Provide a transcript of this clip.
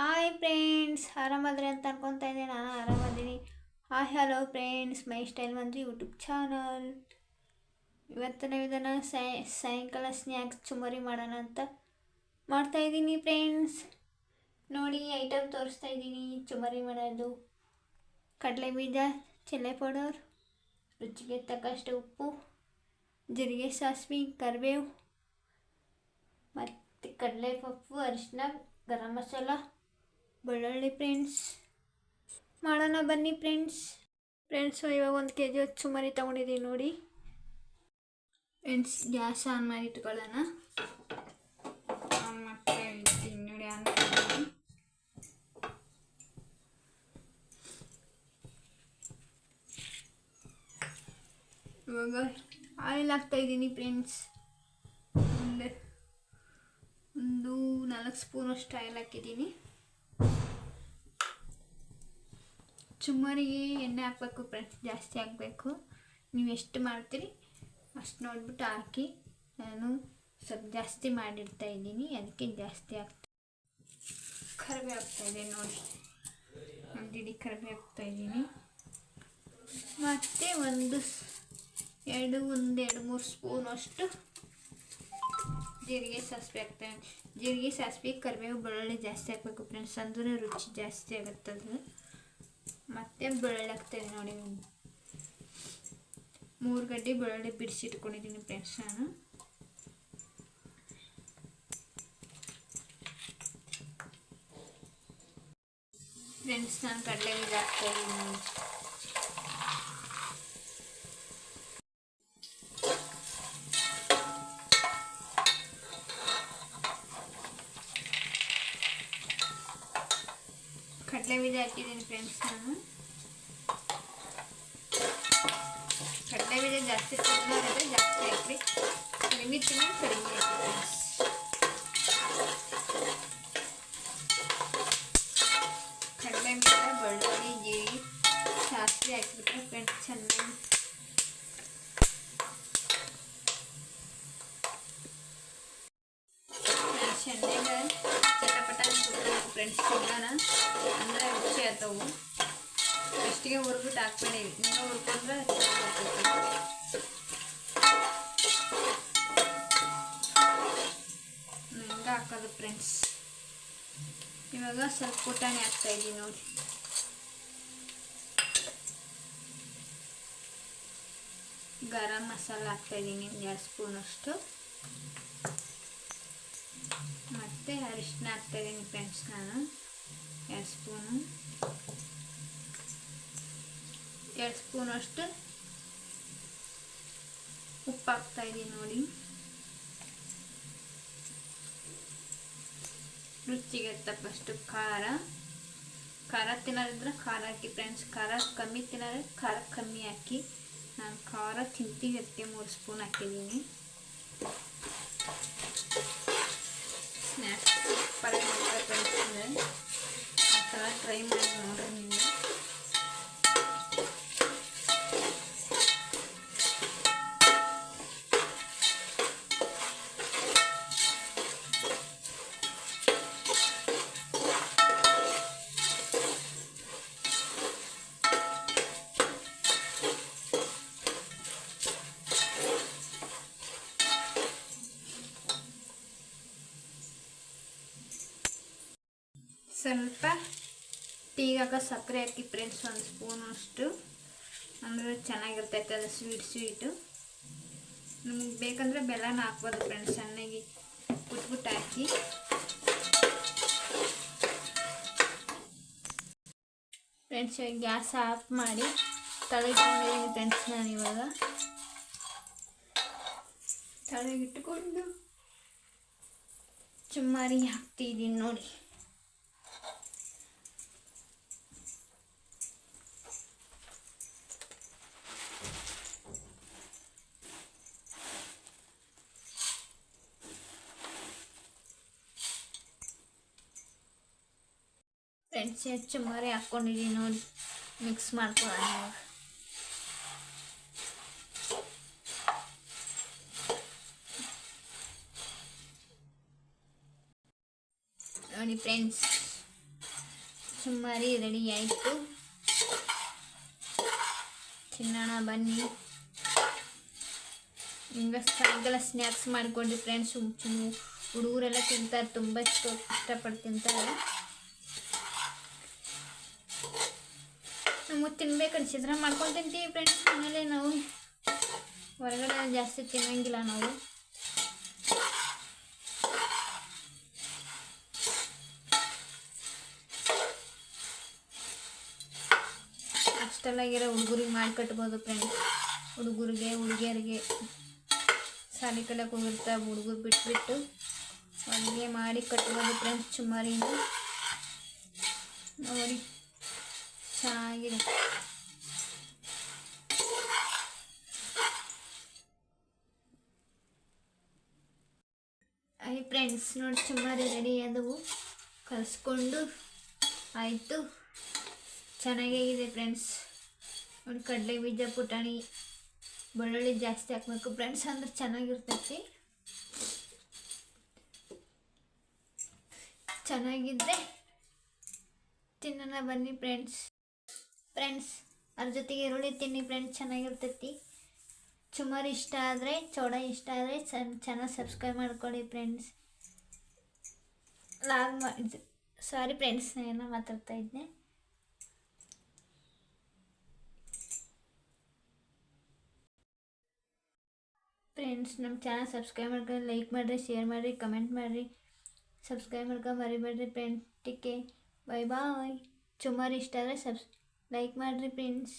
Hi friends, ಆರಾಮಾದ್ರೆ ಅಂತ ಅನ್ಕೊತಾ ಇದ್ದೀನಿ. ನಾನು ಆರಾಮದ್ದೀನಿ. Hi hello friends, my style Manju YouTube channel. ಇವತ್ತು ನಾವು ಇದನ್ನು ಸಾಯಂಕಾಲ ಸ್ನ್ಯಾಕ್ಸ್ ಚುಮರಿ ಮಾಡೋಣ ಅಂತ ಮಾಡ್ತಾಯಿದ್ದೀನಿ ಫ್ರೆಂಡ್ಸ್. ನೋಡಿ, ಐಟಮ್ ತೋರಿಸ್ತಾ ಇದ್ದೀನಿ. ಚುಮರಿ ಮಾಡೋದು ಕಡಲೆ ಬೀಜ, ಚಿಲ್ಲಿ ಪೌಡರ್, ರುಚಿಗೆ ತಕ್ಕಷ್ಟು ಉಪ್ಪು, ಜೀರಿಗೆ, ಸಾಸಿವೆ, ಕರಿಬೇವು ಮತ್ತು ಕಡಲೆಪಪ್ಪು, ಅರಿಶಿನ, ಗರಂ ಮಸಾಲ, ಬೆಳ್ಳುಳ್ಳಿ. ಫ್ರೆಂಡ್ಸ್, ಮಾಡೋಣ ಬನ್ನಿ ಫ್ರೆಂಡ್ಸು ಇವಾಗ 1 kg ಚುಮರಿ ತೊಗೊಂಡಿದ್ದೀವಿ ನೋಡಿ. ಫ್ರೆಂಡ್ಸ್, ಗ್ಯಾಸ್ ಆನ್ ಮಾಡಿ ಇಟ್ಕೊಳ್ಳೋಣ. ಆನ್ ಮಾಡ್ತಾ ಇದ್ದೀನಿ ನೋಡಿ. ಆನ್ ಮಾಡಿದ್ದೀನಿ. ಇವಾಗ ಆಯಿಲ್ ಹಾಕ್ತಾಯಿದ್ದೀನಿ ಫ್ರೆಂಡ್ಸ್. ಒಂದು 4 ಸ್ಪೂನಷ್ಟು ಆಯಿಲ್ ಹಾಕಿದ್ದೀನಿ. ಚುಮ್ಮರಿಗೆ ಎಣ್ಣೆ ಹಾಕಬೇಕು ಫ್ರೆಂಡ್ಸ್, ಜಾಸ್ತಿ ಹಾಕಬೇಕು. ನೀವು ಎಷ್ಟು ಮಾಡ್ತೀರಿ ಅಷ್ಟು ನೋಡಿಬಿಟ್ಟು ಹಾಕಿ. ನಾನು ಸ್ವಲ್ಪ ಜಾಸ್ತಿ ಮಾಡಿಡ್ತಾ ಇದ್ದೀನಿ, ಅದಕ್ಕೆ ಜಾಸ್ತಿ ಕರಿಬೇವು ಹಾಕ್ತಾಯಿದ್ದೀನಿ ನೋಡಿ. ಒಂದು ಇಡೀ ಕರಿಬೇವು ಹಾಕ್ತಾಯಿದ್ದೀನಿ. ಮತ್ತು ಒಂದು 2-3 ಸ್ಪೂನಷ್ಟು ಜೀರಿಗೆ, ಸಾಸಿವೆ ಹಾಕ್ತಾಯಿದ್ದೀನಿ. ಜೀರಿಗೆ, ಸಾಸಿವೆ, ಕರಿಬೇವು, ಬೆಳ್ಳುಳ್ಳಿ ಜಾಸ್ತಿ ಹಾಕಬೇಕು ಫ್ರೆಂಡ್ಸ್, ಅಂದ್ರೆ ರುಚಿ ಜಾಸ್ತಿ ಆಗುತ್ತದು. ಮತ್ತು ಬೆಳ್ಳುಳ್ಳಿ ಹಾಕ್ತಾಯಿದ್ದೀನಿ ನೋಡಿ. 3 ಗಡ್ಡೆ ಬೆಳ್ಳುಳ್ಳಿ ಬಿಡಿಸಿಟ್ಕೊಂಡಿದ್ದೀನಿ ಫ್ರೆಂಡ್ಸ್ ನಾನು. ಫ್ರೆಂಡ್ಸ್, ನಾನು ಕಡಲೆ ಬೀಜ ಹಾಕ್ತಾಯಿದ್ದೀನಿ. ಕಡಲೆ ಬೀಜ ಹಾಕಿದ್ದೀನಿ ಫ್ರೆಂಡ್ಸ್ ನಾನು. ಕಡಲೆ ಬೀಜ ಜಾಸ್ತಿ ತಿನ್ನೋರಿದ್ರೆ ಜಾಸ್ತಿ ಹಾಕಿ, ಕಡಿಮೆ ತಿನ್ನೋದು ಕಡಿಮೆ ಹಾಕಿ ಫ್ರೆಂಡ್ಸ್. ಕಡಲೆ ಬೀಜ, ಬೆಳ್ಳುಳ್ಳಿ, ಜೀರಿಗೆ, ಸಾಸಿವೆ ಹಾಕಿಬಿಟ್ರೆ ಫ್ರೆಂಡ್ಸ್ ಚೆನ್ನಾಗಿ ಎಣ್ಣೆಗೆ ಚಟಪಟ ಫ್ರೆಂಡ್ಸ್ ತಿನ್ನೋಣ, ಅಂದರೆ ರುಚಿ ಆಗ್ತವು. ಫಸ್ಟಿಗೆ ಹುರ್ಬಿಟ್ಟು ಹಾಕ್ಬೇಡಿ, ಇನ್ನೂ ಹುರ್ಕೊಂಡ್ರೆ ಹಿಂಗೆ ಹಾಕೋದು ಫ್ರೆಂಡ್ಸ್. ಇವಾಗ ಸ್ವಲ್ಪ ಪುಟಾಣಿ ಹಾಕ್ತಾಯಿದ್ದೀನಿ ನೋಡಿ. ಗರಂ ಮಸಾಲ ಹಾಕ್ತಾಯಿದ್ದೀನಿ 2 ಸ್ಪೂನಷ್ಟು. ಮತ್ತು ಅರಿಶಿನ ಹಾಕ್ತಾಯಿದ್ದೀನಿ ಫ್ರೆಂಡ್ಸ್ ನಾನು 2 ಸ್ಪೂನು. 2 ಸ್ಪೂನಷ್ಟು ಉಪ್ಪು ಹಾಕ್ತಾಯಿದ್ದೀನಿ ನೋಡಿ. ರುಚಿಗೆ ತಕ್ಕಷ್ಟು ಖಾರ ತಿನ್ನೋರಿದ್ರೆ ಖಾರ ಹಾಕಿ ಫ್ರೆಂಡ್ಸ್. ಖಾರ ಕಮ್ಮಿ ತಿನ್ನೋದ್ರೆ ಖಾರ ಕಮ್ಮಿ ಹಾಕಿ. ನಾನು ಖಾರ ತಿಂತೀವಿ ಅದಕ್ಕೆ 3 ಸ್ಪೂನ್ ಹಾಕಿದ್ದೀನಿ. ಸ್ನ್ಯಾಕ್ಸ್ ಸೂಪರಾಗಿ ಮಾಡ್ತಾರೆ ಆ ಥರ ಟ್ರೈ ಮಾಡಿ ನೋಡ್ರಿ ನೀವು. ಸ್ವಲ್ಪ ಟೀಗಾಗ ಸಕ್ಕರೆ ಹಾಕಿ ಫ್ರೆಂಡ್ಸ್, 1 ಸ್ಪೂನಷ್ಟು, ಅಂದರೆ ಚೆನ್ನಾಗಿರ್ತೈತೆ ಅದು ಸ್ವೀಟು. ನಿಮ್ಗೆ ಬೇಕಂದರೆ ಬೆಲ್ಲನ ಹಾಕ್ಬೋದು ಫ್ರೆಂಡ್ಸ್, ಸಣ್ಣಗೆ ಕುಟ್ಬಿಟ್ಟು ಹಾಕಿ. ಫ್ರೆಂಡ್ಸ್, ಗ್ಯಾಸ್ ಆಫ್ ಮಾಡಿ ತಳಗಿಟ್ಟಿದ್ದೀನಿ ಫ್ರೆಂಡ್ಸ್. ನಾನಿವಾಗ ತಳಗಿಟ್ಟುಕೊಂಡು ಚುಮ್ಮರಿ ಹಾಕ್ತಿದ್ದೀನಿ ನೋಡಿ. ಫ್ರೆಂಡ್ಸ್, ಚುಮ್ಮರಿ ಹಾಕ್ಕೊಂಡಿದ್ದೀನಿ ನೋಡಿ. ಮಿಕ್ಸ್ ಮಾಡ್ಕೊಳ್ಳೋಣ ನೋಡಿ ಫ್ರೆಂಡ್ಸ್. ಚುಮ್ಮರಿ ರೆಡಿ ಆಯಿತು. ತಿನ್ನೋಣ ಬನ್ನಿ. ಹಿಂಗೆ ಸಾಯಂಕಾಲ ಸ್ನ್ಯಾಕ್ಸ್ ಮಾಡಿಕೊಂಡ್ರಿ ಫ್ರೆಂಡ್ಸ್. ಹುಡುಗರೆಲ್ಲ ತಿಂತಾರೆ, ತುಂಬ ಇಷ್ಟಪಟ್ಟು ತಿಂತಾರೆ. ನಮಗೆ ತಿನ್ಬೇಕು ಅನ್ಸಿದ್ರೆ ಮಾಡ್ಕೊಂಡು ತಿಂತೀವಿ ಫ್ರೆಂಡ್ಸ್. ಮನೇಲೆ ನಾವು ಹೊರಗಡೆ ಜಾಸ್ತಿ ತಿನ್ನಂಗಿಲ್ಲ ನಾವು. ಹಾಸ್ಟೆಲಾಗಿರೋ ಹುಡುಗರಿಗೆ ಮಾಡಿ ಕಟ್ಬೋದು ಫ್ರೆಂಡ್ಸ್. ಹುಡುಗಿಯರಿಗೆ ಶಾಲೆ ಕಲಿಯಕ್ಕೆ ಹೋಗಿರ್ತಾರೆ ಹುಡುಗರು ಬಿಟ್ಬಿಟ್ಟು ಅವ್ರಿಗೆ ಮಾಡಿ ಕಟ್ಬೋದು ಫ್ರೆಂಡ್ಸ್. ಚುಮ್ಮರಿನ ನೋಡಿ ಚೆನ್ನಾಗಿದೆ. ಫ್ರೆಂಡ್ಸ್ ನೋಡಿ ಚುಮ್ಮರಿ ರೆಡಿ ಆದವು, ಕಲಿಸ್ಕೊಂಡು ಆಯಿತು. ಚೆನ್ನಾಗಿದೆ ಫ್ರೆಂಡ್ಸ್. ನೋಡಿ ಕಡಲೆ ಬೀಜ, ಪುಟಾಣಿ, ಬೆಳ್ಳುಳ್ಳಿ ಜಾಸ್ತಿ ಹಾಕ್ಬೇಕು ಫ್ರೆಂಡ್ಸ್, ಅಂದ್ರೆ ಚೆನ್ನಾಗಿರ್ತೈತಿ. ಚೆನ್ನಾಗಿದ್ದರೆ ತಿನ್ನೋಣ ಬನ್ನಿ ಫ್ರೆಂಡ್ಸ್. ಅದ್ರ ಜೊತೆಗೆ ಈರುಳ್ಳಿ ತಿನ್ನಿ ಫ್ರೆಂಡ್ಸ್, ಚೆನ್ನಾಗಿರ್ತೈತಿ. ಚುಮ್ಮರಿ ಇಷ್ಟ ಆದರೆ, ಚೌಡ ಇಷ್ಟ ಆದರೆ ಚೆನ್ನಾಗಿ ಸಬ್ಸ್ಕ್ರೈಬ್ ಮಾಡ್ಕೊಳ್ಳಿ ಫ್ರೆಂಡ್ಸ್. ಸಾರಿ ಫ್ರೆಂಡ್ಸ್, ಏನೋ ಮಾತಾಡ್ತಾ ಇದ್ದೆ. ಫ್ರೆಂಡ್ಸ್ ನಮ್ಮ ಚಾನಲ್ ಸಬ್ಸ್ಕ್ರೈಬ್ ಮಾಡ್ಕೊಂಡು ಲೈಕ್ ಮಾಡಿರಿ, ಶೇರ್ ಮಾಡಿರಿ, ಕಮೆಂಟ್ ಮಾಡಿರಿ, ಸಬ್ಸ್ಕ್ರೈಬ್ ಮಾಡ್ಕೊಂಡು ಮರಿಬೇಡ್ರಿ ಫ್ರೆಂಡ್ಸ್. ಟಿಕೆ ಬಾಯ್. ಚುಮ್ಮರಿ ಇಷ್ಟ ಆದರೆ ಲೈಕ್ ಮಾಡಿರಿ ಫ್ರೆಂಡ್ಸ್.